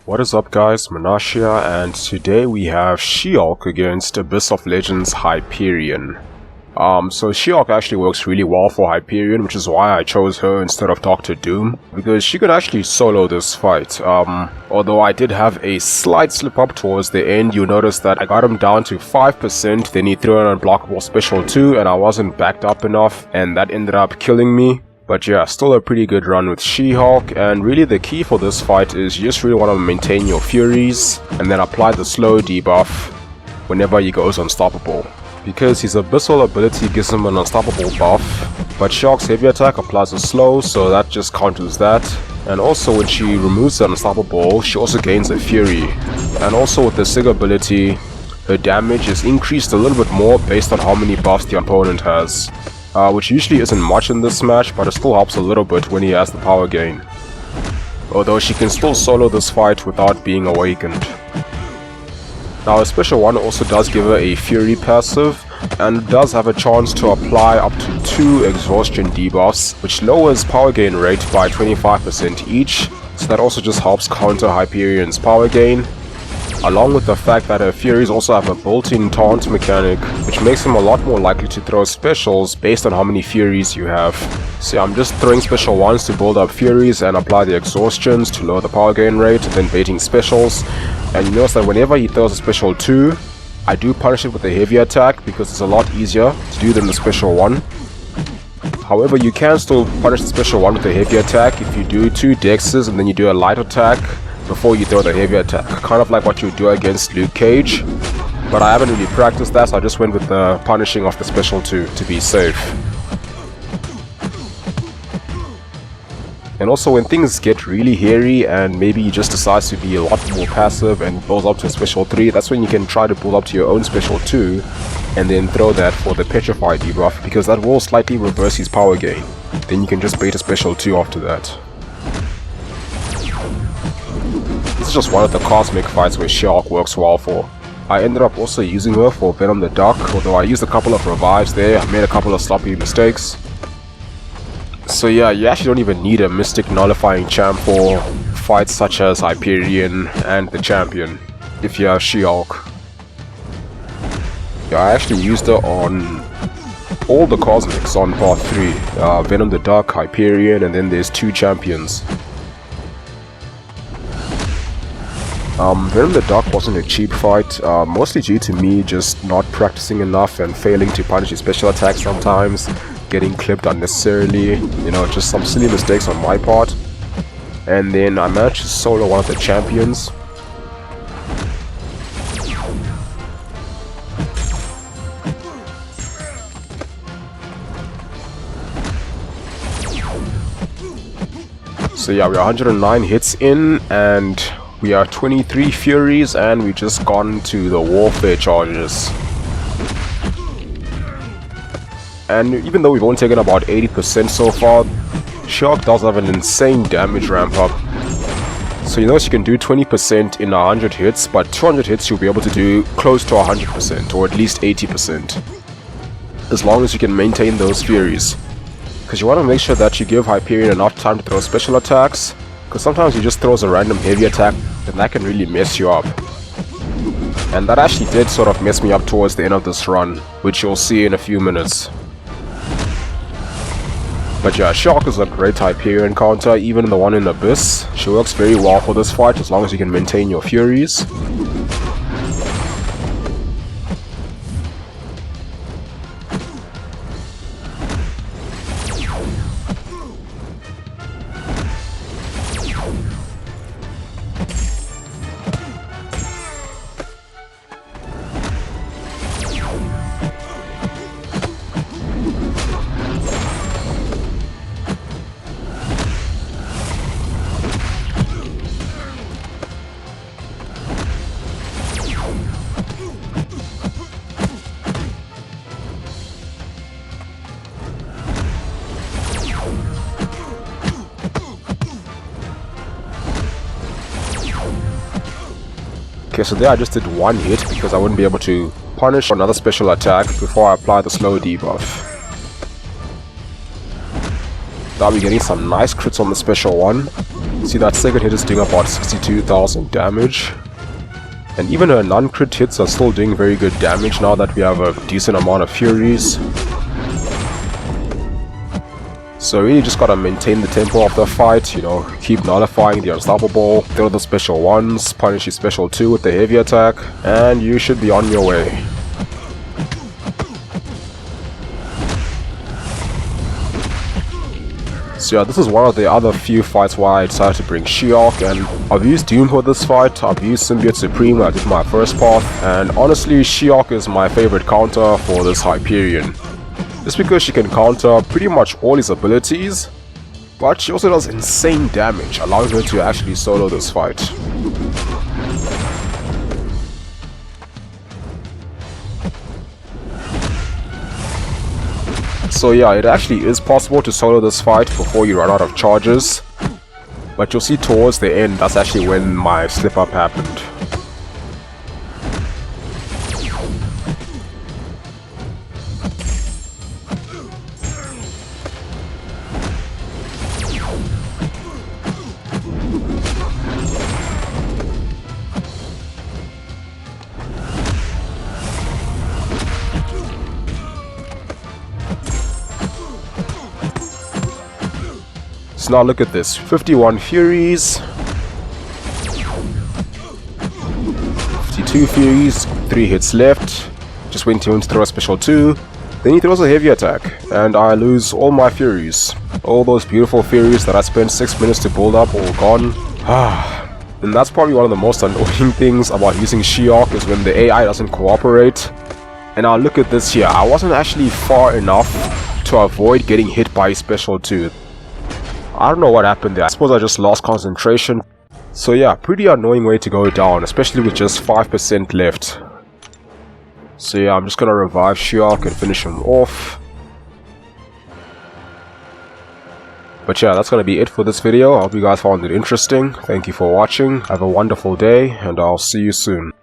What is up guys, Munash here, and today we have She-Hulk against Abyss of Legends Hyperion. So She-Hulk actually works really well for Hyperion, which is why I chose her instead of Dr. Doom, because she could actually solo this fight. Although I did have a slight slip up towards the end. You'll notice that I got him down to 5%, then he threw an unblockable special 2 and I wasn't backed up enough, and that ended up killing me. But yeah, still a pretty good run with She-Hulk, and really the key for this fight is you just really want to maintain your Furies and then apply the slow debuff whenever he goes unstoppable. Because his abyssal ability gives him an unstoppable buff, but She-Hulk's heavy attack applies a slow, so that just counters that. And also when she removes the unstoppable, she also gains a Fury. And also with the Sig ability, her damage is increased a little bit more based on how many buffs the opponent has. Which usually isn't much in this match, but it still helps a little bit when he has the power gain. Although she can still solo this fight without being awakened. Now a special 1 also does give her a Fury passive, and does have a chance to apply up to 2 exhaustion debuffs, which lowers power gain rate by 25% each, so that also just helps counter Hyperion's power gain. Along with the fact that her Furies also have a built-in taunt mechanic, which makes him a lot more likely to throw specials based on how many Furies you have. So I'm just throwing special 1s to build up Furies and apply the exhaustions to lower the power gain rate, then baiting specials. And you notice that whenever he throws a special 2, I do punish it with a heavy attack because it's a lot easier to do than the special 1. However, you can still punish the special 1 with a heavy attack if you do 2 dexes and then you do a light attack before you throw the heavy attack, kind of like what you do against Luke Cage. But I haven't really practiced that, so I just went with the punishing of the special 2 to be safe. And also when things get really hairy and maybe he just decides to be a lot more passive and builds up to a special 3, that's when you can try to build up to your own special 2 and then throw that for the Petrify debuff, because that will slightly reverse his power gain. Then you can just bait a special 2 after that. This is just one of the cosmic fights where She-Hulk works well for. I ended up also using her for Venom the Duck, although I used a couple of revives there. I made a couple of sloppy mistakes. So yeah, you actually don't even need a Mystic Nullifying Champ for fights such as Hyperion and the Champion, if you have She-Hulk. Yeah, I actually used her on all the cosmics on part 3. Venom the Duck, Hyperion, and then there's 2 champions. Venom the Duck wasn't a cheap fight, mostly due to me just not practicing enough and failing to punish his special attacks sometimes, getting clipped unnecessarily, you know, just some silly mistakes on my part. And then I managed to solo one of the champions. So yeah, we're 109 hits in, and we are 23 Furies, and we just gone to the warfare charges. And even though we've only taken about 80% so far, She-Hulk does have an insane damage ramp up. So you know she can do 20% in 100 hits, but 200 hits you'll be able to do close to 100%, or at least 80%. As long as you can maintain those Furies. Because you want to make sure that you give Hyperion enough time to throw special attacks, because sometimes he just throws a random heavy attack and that can really mess you up. And that actually did sort of mess me up towards the end of this run, which you'll see in a few minutes. But yeah, She-Hulk is a great Hyperion counter, even the one in Abyss. She works very well for this fight as long as you can maintain your Furies. Okay, so there I just did 1 hit because I wouldn't be able to punish another special attack before I apply the slow debuff. Now we're getting some nice crits on the special 1. See, that second hit is doing about 62,000 damage. And even her non-crit hits are still doing very good damage now that we have a decent amount of Furies. So really just gotta maintain the tempo of the fight, you know, keep nullifying the unstoppable, throw the special ones, punish your special 2 with the heavy attack, and you should be on your way. So yeah, this is one of the other few fights where I decided to bring She-Hulk, and I've used Doom for this fight, I've used Symbiote Supreme when I did my first path, and honestly She-Hulk is my favorite counter for this Hyperion. Just because she can counter pretty much all his abilities, but she also does insane damage, allowing her to actually solo this fight. So yeah, it actually is possible to solo this fight before you run out of charges, but you'll see towards the end that's actually when my slip up happened. So now look at this, 51 Furies, 52 Furies, 3 hits left, just waiting to throw a special 2, then he throws a heavy attack, and I lose all my Furies. All those beautiful Furies that I spent 6 minutes to build up all gone. And that's probably one of the most annoying things about using She-Hulk is when the AI doesn't cooperate. And now look at this here, I wasn't actually far enough to avoid getting hit by special 2. I don't know what happened there, I suppose I just lost concentration. So yeah, pretty annoying way to go down, especially with just 5% left. So yeah, I'm just gonna revive She-Hulk and finish him off. But yeah, that's gonna be it for this video. I hope you guys found it interesting. Thank you for watching, have a wonderful day, and I'll see you soon.